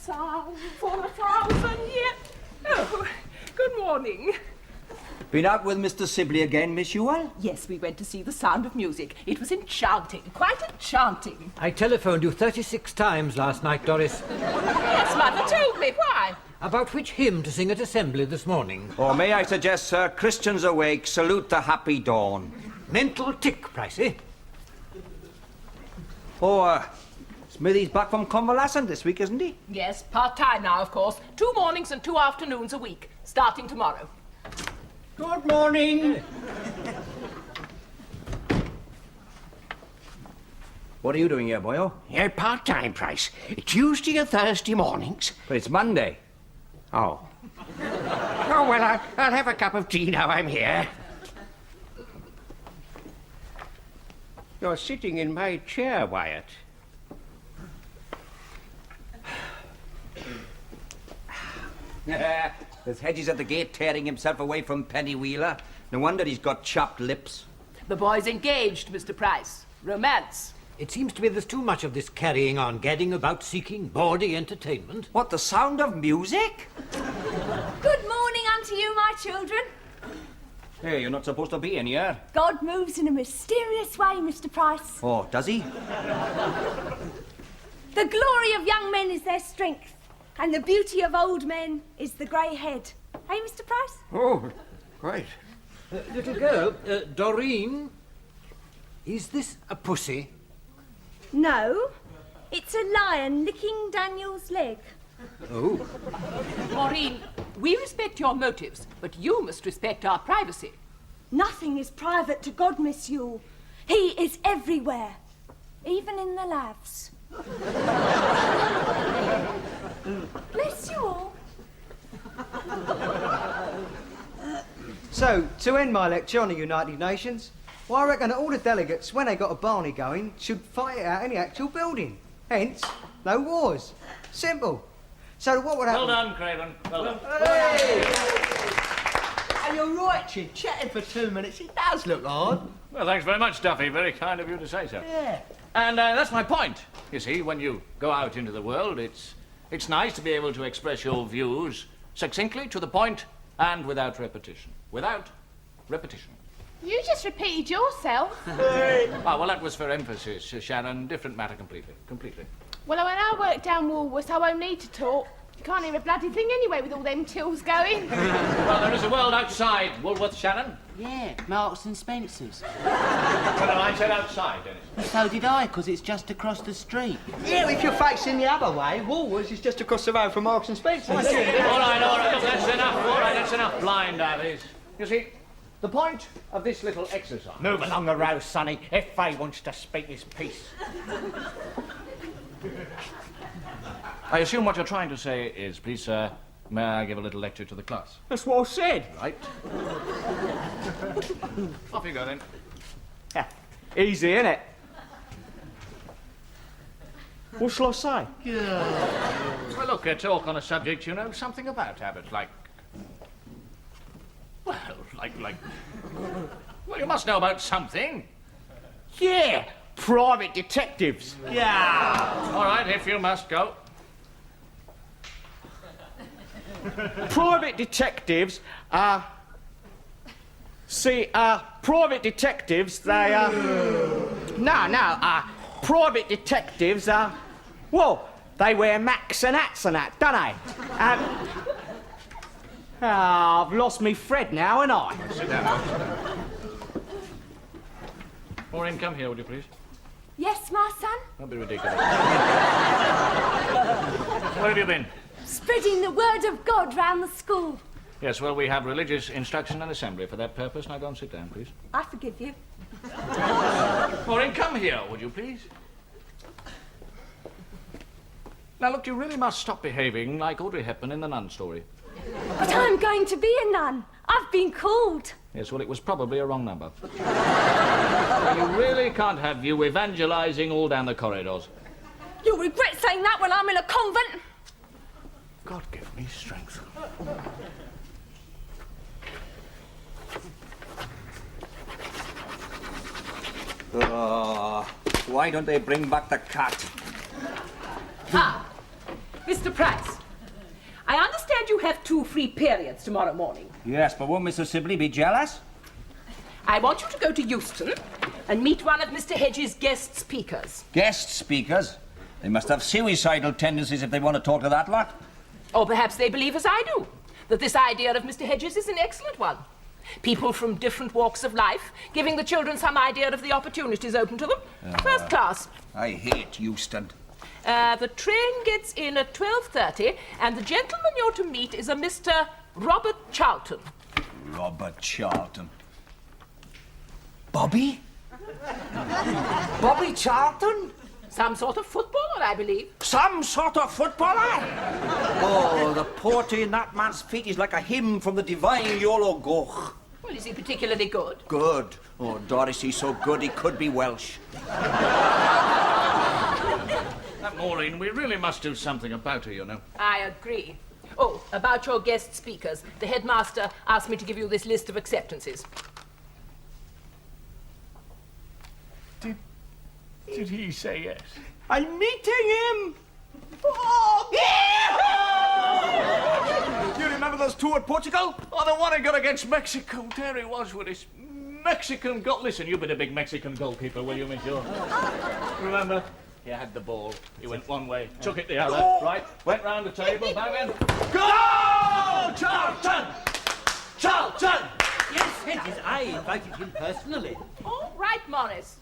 song for 1,000 years. Oh, good morning. Been out with Mr. Sibley again, Miss Ewell? Yes, we went to see The Sound of Music. It was enchanting, quite enchanting. I telephoned you 36 times last night, Doris. Yes, Mother told me. Why? About which hymn to sing at assembly this morning. Or may I suggest, sir, Christians awake, salute the happy dawn. Mental tick, Pricey. Oh, Smithy's back from convalescent this week, isn't he? Yes, part-time now, of course. 2 mornings and 2 afternoons a week, starting tomorrow. Good morning. What are you doing here, boyo? Yeah, part-time, Price. Tuesday and Thursday mornings. But it's Monday. Oh. Oh, well, I'll have a cup of tea now I'm here. You're sitting in my chair, Wyatt. There's Hedges at the gate tearing himself away from Penny Wheeler. No wonder he's got chapped lips. The boy's engaged, Mr. Price. Romance. It seems to me there's too much of this carrying on, gadding about seeking bawdy entertainment. What, the sound of music? Good morning unto you, my children. Hey, you're not supposed to be in here. God moves in a mysterious way, Mr. Price. Oh, does he? The glory of young men is their strength, and the beauty of old men is the grey head. Hey, Mr. Price? Oh, great. Little girl, Doreen, is this a pussy? No, it's a lion licking Daniel's leg. Oh. Maureen, we respect your motives, but you must respect our privacy. Nothing is private to God, Miss Yule. He is everywhere, even in the lavs. Bless you all. So, to end my lecture on the United Nations, well, I reckon that all the delegates, when they got a Barney going, should fight it out in the actual building. Hence, no wars. Simple. So what would happen? Well done, Craven. Well done. Hey! And you're right, Chin. Chatting for 2 minutes, it does look hard. Well, thanks very much, Duffy. Very kind of you to say so. Yeah. And that's my point. You see, when you go out into the world, it's nice to be able to express your views succinctly, to the point, and without repetition. Without repetition. You just repeated yourself. Ah, well, that was for emphasis, Sharon. Different matter completely. Completely. Well, when I work down Woolworths, I won't need to talk. You can't hear a bloody thing anyway with all them tills going. Well, there is a world outside Woolworth, Shannon. Yeah, Marks and Spencer's. Well, I said outside, Dennis. So did I, because it's just across the street. Yeah, if you're facing the other way, Woolworths is just across the road from Marks and Spencer's. All right, look, that's enough. All right, that's enough blind alleys. You see, the point of this little exercise... Move along the road, Sonny. F.A. wants to speak his piece. I assume what you're trying to say is, please, sir, may I give a little lecture to the class? That's what I said. Right. Off you go, then. Easy, innit? What shall I say? Well, look, talk on a subject you know something about, Abbott, like... Well, like... Well, you must know about something. Yeah, private detectives. Yeah. All right, if you must go. Private detectives are... private detectives, they are... private detectives are... Well, they wear Macs and hats and that, don't they? I've lost me thread now, ain't I? Sit down. Maureen, come here, would you please? Yes, my son? Don't be ridiculous. Where have you been? Spreading the word of God round the school. Yes, well, we have religious instruction and assembly for that purpose. Now go and sit down, please. I forgive you. Maureen, come here, would you please? Now, look, you really must stop behaving like Audrey Hepburn in the nun story. But I'm going to be a nun. I've been called. Yes, well, it was probably a wrong number. You really can't have you evangelizing all down the corridors. You'll regret saying that when I'm in a convent. God give me strength. Why don't they bring back the cat? Ah, Mr. Price, I understand you have 2 free periods tomorrow morning. Yes, but won't Mr. Sibley be jealous? I want you to go to Euston and meet one of Mr. Hedges' guest speakers. Guest speakers? They must have suicidal tendencies if they want to talk to that lot. Or perhaps they believe, as I do, that this idea of Mr. Hedges is an excellent one. People from different walks of life, giving the children some idea of the opportunities open to them. First class. I hate Euston. The train gets in at 12:30, and the gentleman you're to meet is a Mr. Robert Charlton. Robert Charlton. Bobby? Bobby Charlton? Some sort of footballer, I believe. Some sort of footballer? Oh, the porter in that man's feet is like a hymn from the divine Yolo Goch. Well, is he particularly good? Good. Oh, Doris, he's so good he could be Welsh. Maureen, we really must do something about her, you know. I agree. Oh, about your guest speakers. The headmaster asked me to give you this list of acceptances. Did he say yes? I'm meeting him! Oh! You remember those 2 at Portugal? Oh, the one I got against Mexico. There he was with his Mexican goal. Listen, you've been a big Mexican goalkeeper, will you, monsieur? Remember? He had the ball. He went one way, took it the other, right? Went round the table, bang in. Go! Charlton! Charlton! Yes, Hedges, I invited him personally. All right, Morris.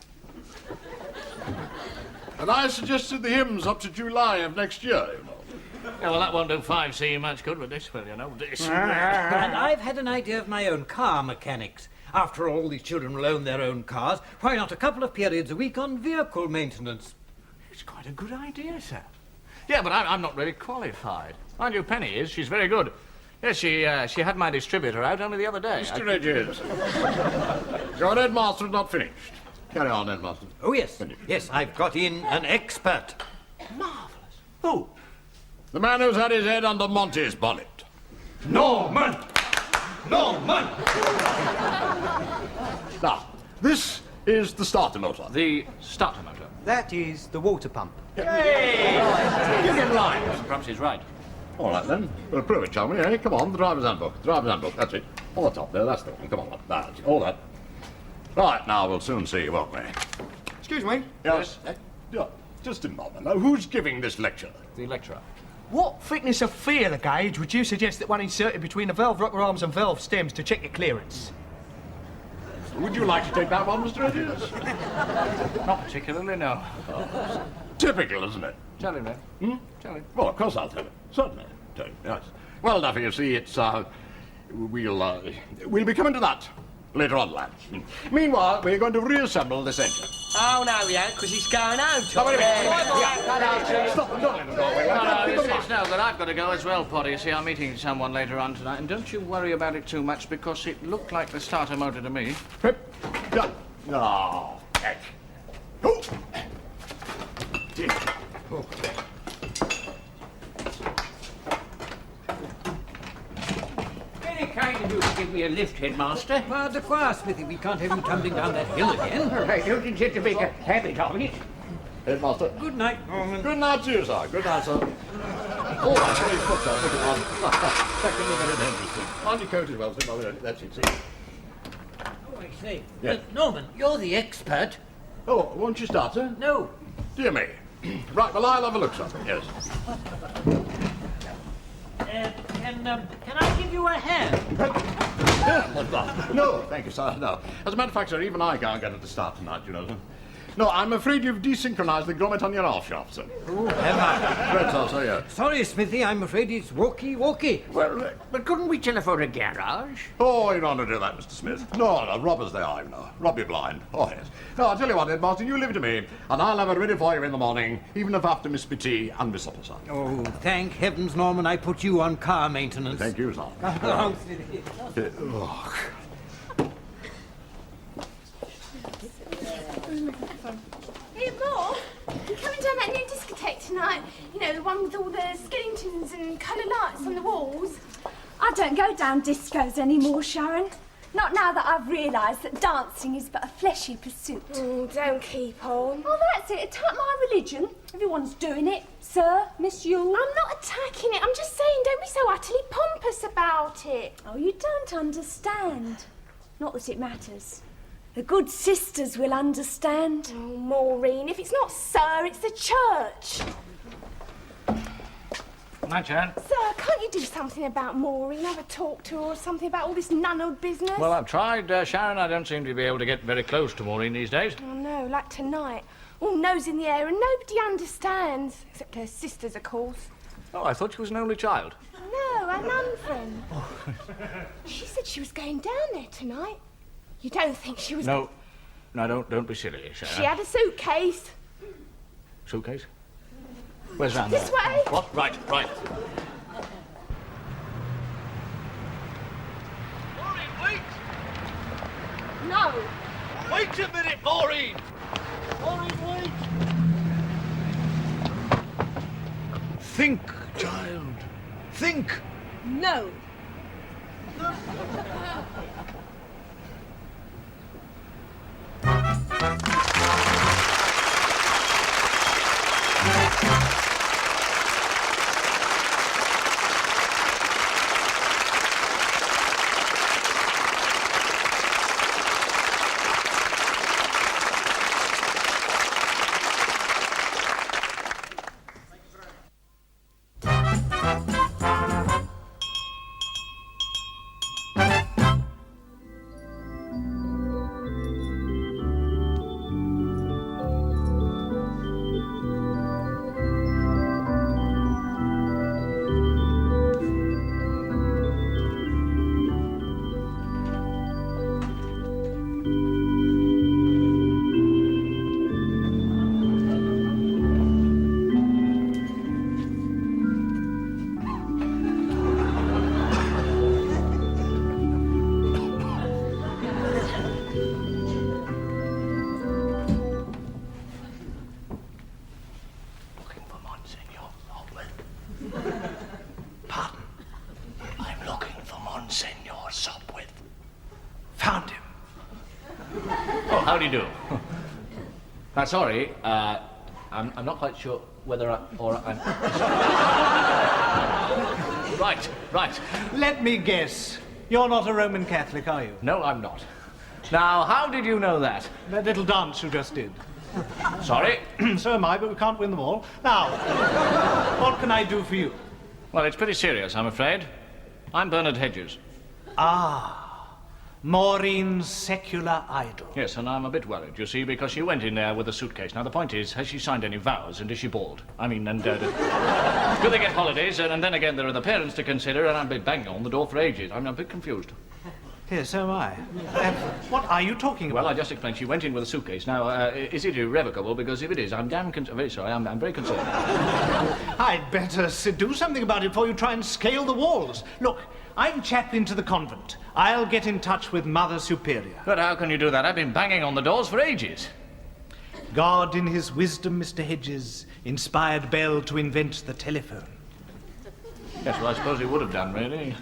And I suggested the hymns up to July of next year, you know. Yeah, well, that won't do 5C much good with this, will you know? This. And I've had an idea of my own car mechanics. After all, these children will own their own cars. Why not a couple of periods a week on vehicle maintenance? It's quite a good idea, sir. Yeah, but I'm not really qualified. Mind you, Penny is. She's very good. Yes, she had my distributor out only the other day. Mr. Hedges, your headmaster's not finished. Carry on, headmaster. Oh, yes. Yes, I've got in an expert. Marvellous. Who? The man who's had his head under Monty's bonnet. Norman! Norman! Now, this is the starter motor. The starter motor. That is the water pump. Get in line. Perhaps he's right. All right, then. We'll prove it, shall we, eh? Come on, the driver's handbook. The driver's handbook, that's it. On the top there, that's the one. Come on, that's it. All that. Right, now we'll soon see, won't we? Excuse me. Yes? Yeah, just a moment. Now, who's giving this lecture? The lecturer. What thickness of feeler gauge would you suggest that one inserted between the valve rocker arms and valve stems to check your clearance? Would you like to take that one, Mr. Hedges? Not particularly, no. Typical, isn't it? Tell him, then. Tell him. Well, of course I'll tell him. Certainly. Tell him, yes. Well, Duffy, you see, it's, we'll be coming to that later on, lads. Meanwhile, we're going to reassemble this engine. Oh, no, we ain't, because he's going home. Stop them, don't let them go away. No, it's no good. I've got to go as well, Potty. You see, I'm meeting someone later on tonight, and don't you worry about it too much, because it looked like the starter motor to me. Pip. Yeah. Oh, heck. Oh. Oh. Very kind of you to give me a lift, headmaster. Pas de quoi, Smithy. We can't have you tumbling down that hill again. I don't intend to make a habit of it. Headmaster. Good night, Norman. Good night to you, sir. Good night, sir. Oh, I saw his foot, sir. Look at one. That can be very interesting. On your coat as well, sir. No, that's it, see. Oh, I say. Yes. Norman, you're the expert. Oh, won't you start, sir? No. Dear me. Right, well, I'll have a look, sir. Yes. Can I give you a hand? No, thank you, sir. No. As a matter of fact, sir, even I can't get it to start tonight, you know, sir. No, I'm afraid you've desynchronized the grommet on your half shaft, sir. Oh, have I? Right, sir, so, yeah. Sorry, Smithy, I'm afraid it's walkie-walkie. Well, But couldn't we telephone a garage? oh, you don't want to do that, Mr. Smith. No, robbers they are, you know. Rob you blind. Oh, yes. No, I'll tell you what, Headmaster, you leave it to me, and I'll have it ready for you in the morning, even if I have to miss my tea and my supper, sir. Oh, thank heavens, Norman, I put you on car maintenance. Thank you, sir. Oh, Smithy. Oh. Hey, Mo, you coming down that new discotheque tonight? You know, the one with all the skeletons and coloured lights on the walls? I don't go down discos anymore, Sharon. Not now that I've realised that dancing is but a fleshy pursuit. Oh, don't keep on. Oh, that's it. Attack my religion. Everyone's doing it. Sir, Miss Yule. I'm not attacking it. I'm just saying don't be so utterly pompous about it. Oh, you don't understand. Not that it matters. The good sisters will understand. Oh, Maureen, if it's not sir, it's the church. Night, Sharon. Sir, can't you do something about Maureen? Have a talk to her or something about all this nunnered business? Well, I've tried, Sharon. I don't seem to be able to get very close to Maureen these days. Oh, no, like tonight. All nose in the air and nobody understands. Except her sisters, of course. Oh, I thought she was an only child. No, our nun friend. She said she was going down there tonight. You don't think she was... No, don't be silly, Sharon. She had a suitcase. Suitcase? Where's that? This way. What? Right. Maureen, wait! No. Wait a minute, Maureen! Maureen, wait! Think, child. Think! No. Monsignor Sopwith. Found him. Oh, how do you do? Sorry, I'm not quite sure whether I'm... Right. Let me guess. You're not a Roman Catholic, are you? No, I'm not. Now, how did you know that? That little dance you just did. Sorry? So am I, but we can't win them all. Now, what can I do for you? Well, it's pretty serious, I'm afraid. I'm Bernard Hedges. Ah, Maureen's secular idol. Yes, and I'm a bit worried, you see, because she went in there with a suitcase. Now, the point is, has she signed any vows, and is she bald? I mean, and, do they get holidays? And then again, there are the parents to consider, and I've been banging on the door for ages. I'm a bit confused. Yes, so am I. What are you talking about? Well, I just explained. She went in with a suitcase. Now, is it irrevocable? Because if it is, I'm very sorry. I'm very concerned. I'd better do something about it before you try and scale the walls. Look, I'm chaplain to the convent. I'll get in touch with Mother Superior. But how can you do that? I've been banging on the doors for ages. God, in his wisdom, Mr. Hedges, inspired Bell to invent the telephone. Yes, well, I suppose he would have done, really.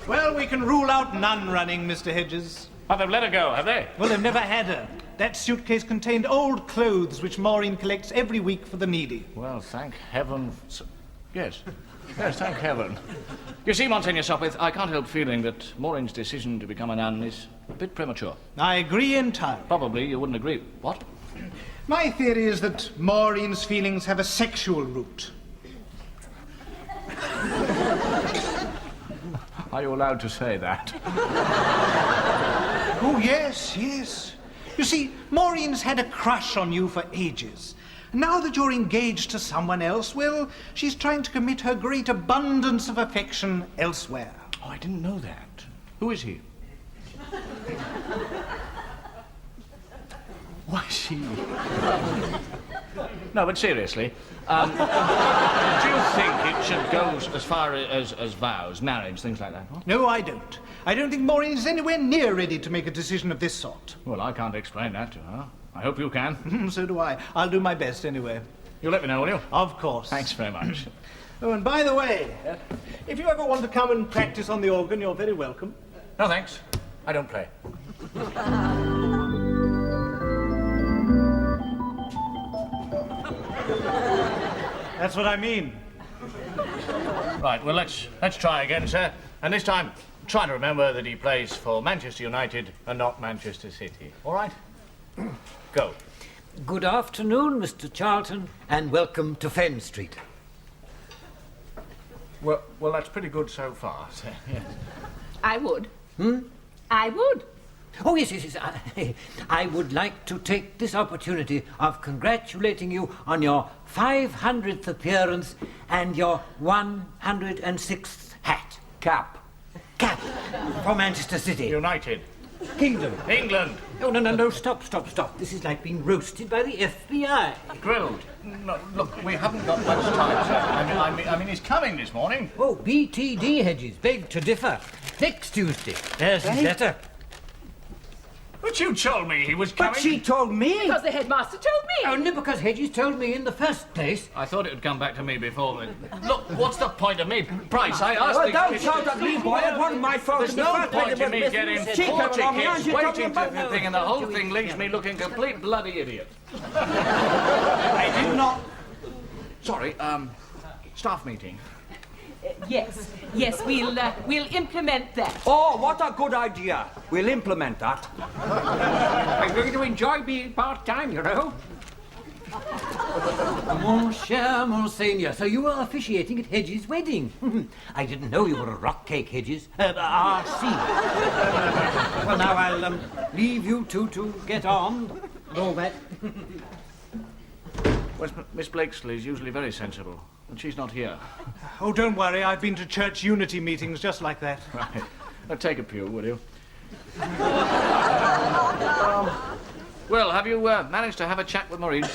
Well, we can rule out nun running, Mr. Hedges. Oh, they've let her go, have they? Well, they've never had her. That suitcase contained old clothes which Maureen collects every week for the needy. Well, thank heaven. Yes, thank heaven. You see, Monsignor Sopwith, I can't help feeling that Maureen's decision to become a nun is a bit premature. I agree entirely. Probably you wouldn't agree. What? My theory is that Maureen's feelings have a sexual root. Are you allowed to say that? Oh, yes, yes. You see, Maureen's had a crush on you for ages. Now that you're engaged to someone else, well, she's trying to commit her great abundance of affection elsewhere. Oh, I didn't know that. Who is he? Why, she... No, but seriously, do you think it should go as far as vows, marriage, things like that? Huh? No, I don't. I don't think Maureen is anywhere near ready to make a decision of this sort. Well, I can't explain that to her. I hope you can. So do I. I'll do my best anyway. You'll let me know, will you? Of course. Thanks very much. Oh, and by the way, if you ever want to come and practice on the organ, you're very welcome. No, thanks. I don't play. That's what I mean. Right, well, let's try again, sir. And this time, try to remember that he plays for Manchester United and not Manchester City. All right? Go. Good afternoon, Mr. Charlton, and welcome to Fen Street. Well, that's pretty good so far, sir. Yes. I would. I would. Oh, yes. I would like to take this opportunity of congratulating you on your 500th appearance and your 106th hat. Cap for Manchester City. United. Kingdom. England. Oh, no, stop. This is like being roasted by the FBI. Grilled. No, look, we haven't got much time, sir. I mean, he's coming this morning. Oh, BTD Hedges, beg to differ. Next Tuesday. There's his letter. But you told me he was coming. But she told me. Because the headmaster told me. Only because Hedges told me in the first place. I thought it would come back to me before. But look, what's the point of me? Price, I asked the Don't kids- shout at me, boy. It wasn't my fault. There's in the no first place. point It in me was getting Mrs. 40 Cheeker, kids you're waiting talking for the thing, and the whole thing leaves me looking complete bloody idiot. I did not. Sorry, staff meeting. Yes, we'll implement that. Oh, what a good idea. We'll implement that. I'm going to enjoy being part-time, you know. Mon cher Monsignor, so you were officiating at Hedges' wedding. I didn't know you were a rock cake, Hedges. R.C. Well, now I'll leave you two to get on and all that. Well, Miss Blakesley's usually very sensible, and she's not here. Oh, don't worry. I've been to church unity meetings just like that. Right. Take a pew, will you? Well, have you managed to have a chat with Maureen?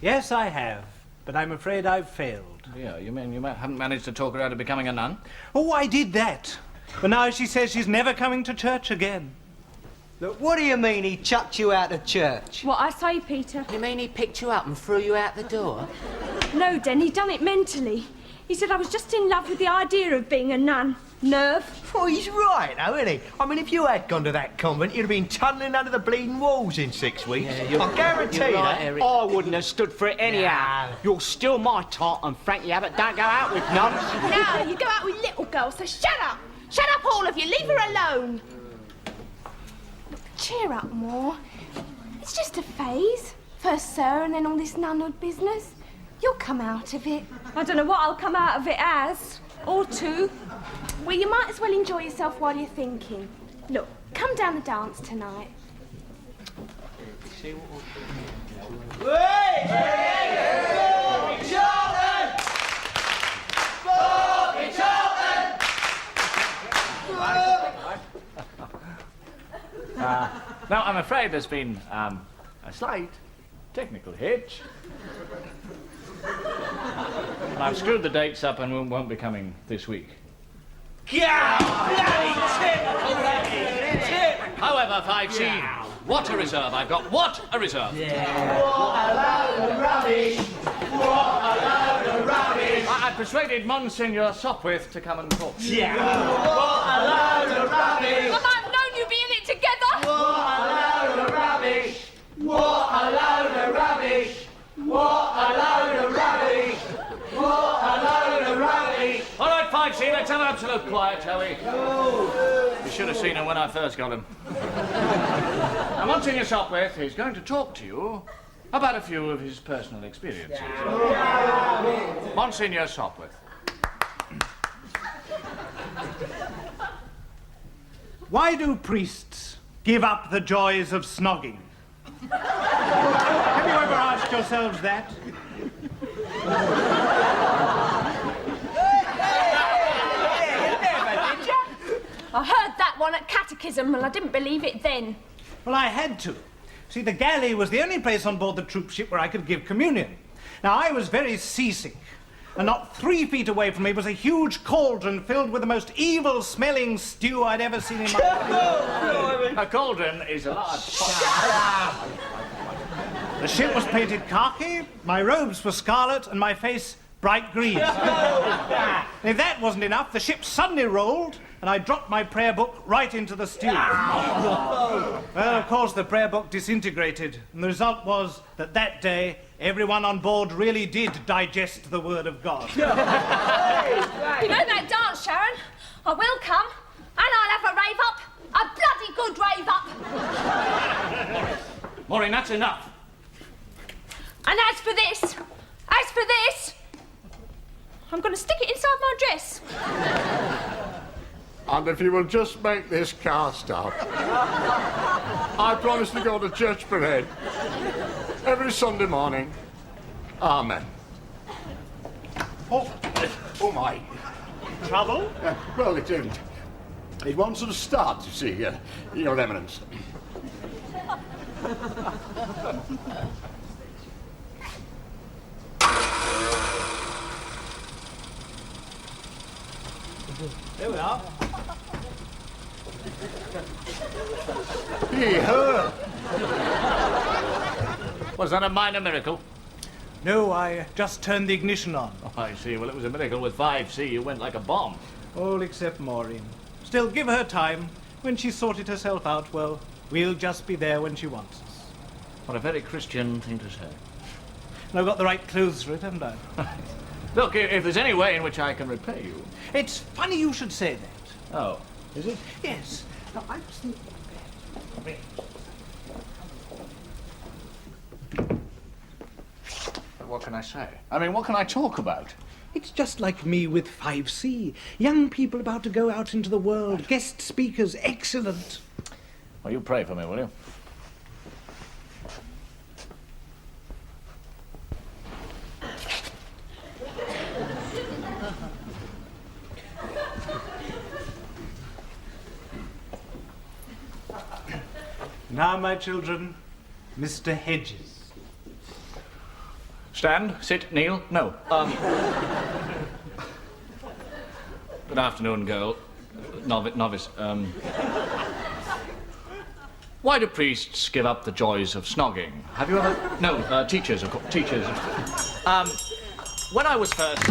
Yes, I have. But I'm afraid I've failed. Yeah, you mean you haven't managed to talk her out of becoming a nun? Oh, I did that. But now she says she's never coming to church again. Look, what do you mean he chucked you out of church? What I say, Peter? You mean he picked you up and threw you out the door? No, Den, he done it mentally. He said I was just in love with the idea of being a nun. Nerve. Oh, he's right, though, isn't he? I mean, if you had gone to that convent, you'd have been tunnelling under the bleeding walls in 6 weeks. I guarantee you're right, that. Eric. I wouldn't have stood for it anyhow. You're still my tart, and Frankie Abbott don't go out with nuns. No, you go out with little girls, so shut up! Shut up, all of you! Leave her alone! Cheer up, Moore. It's just a phase. First Sir and then all this nunhood business. You'll come out of it. I don't know what I'll come out of it as. Or two. Well, you might as well enjoy yourself while you're thinking. Look, come down the dance tonight. Now, I'm afraid there's been a slight technical hitch. And I've screwed the dates up and won't be coming this week. However, 5C, what a reserve I've got. What a reserve. What a load of rubbish! What a load of rubbish! I persuaded Monsignor Sopwith to come and talk. What a load of rubbish! Well, I've known you be in it together! What a load of rubbish! What a load of rubbish! What a load of rubbish! What a load of rubbish! All right, 5C, let's have absolute quiet, shall we? You should have seen him when I first got him. Now, Monsignor Sopwith is going to talk to you about a few of his personal experiences. Monsignor Sopwith. Why do priests give up the joys of snogging? Have you ever asked yourselves that? I heard that one at catechism and I didn't believe it then. Well, I had to. See, the galley was the only place on board the troop ship where I could give communion. Now, I was very seasick, and not 3 feet away from me was a huge cauldron filled with the most evil-smelling stew I'd ever seen in my life. A cauldron is a large pot. The ship was painted khaki, my robes were scarlet, and my face bright green. If that wasn't enough, the ship suddenly rolled, and I dropped my prayer book right into the stew. Well, of course, the prayer book disintegrated, and the result was that that day, everyone on board really did digest the word of God. You know that dance, Sharon? I will come, and I'll have a rave up. A bloody good rave up. Maureen, that's enough. And as for this, I'm going to stick it inside my dress. And if you will just make this car stop, I promise to go to church parade every Sunday morning. Amen. Oh my. Trouble? Well, it isn't. It won't sort of start, you see, Your Eminence. There we are. Hee-haw. Was that a minor miracle? No, I just turned the ignition on. Oh, I see. Well, it was a miracle with 5C. You went like a bomb. All except Maureen. Still, give her time. When she's sorted herself out, well, we'll just be there when she wants us. What a very Christian thing to say. And I've got the right clothes for it, haven't I? Look, if there's any way in which I can repay you... It's funny you should say that. Oh, is it? Yes. Now, I was thinking... What can I say? I mean, what can I talk about? It's just like me with 5C. Young people about to go out into the world. Guest speakers, excellent. Well, you pray for me, will you? Now, my children, Mr. Hedges. Stand, sit, kneel. No. Good afternoon, girl. Novice. Why do priests give up the joys of snogging? Have you ever... No, teachers, of course. Teachers. When I was first...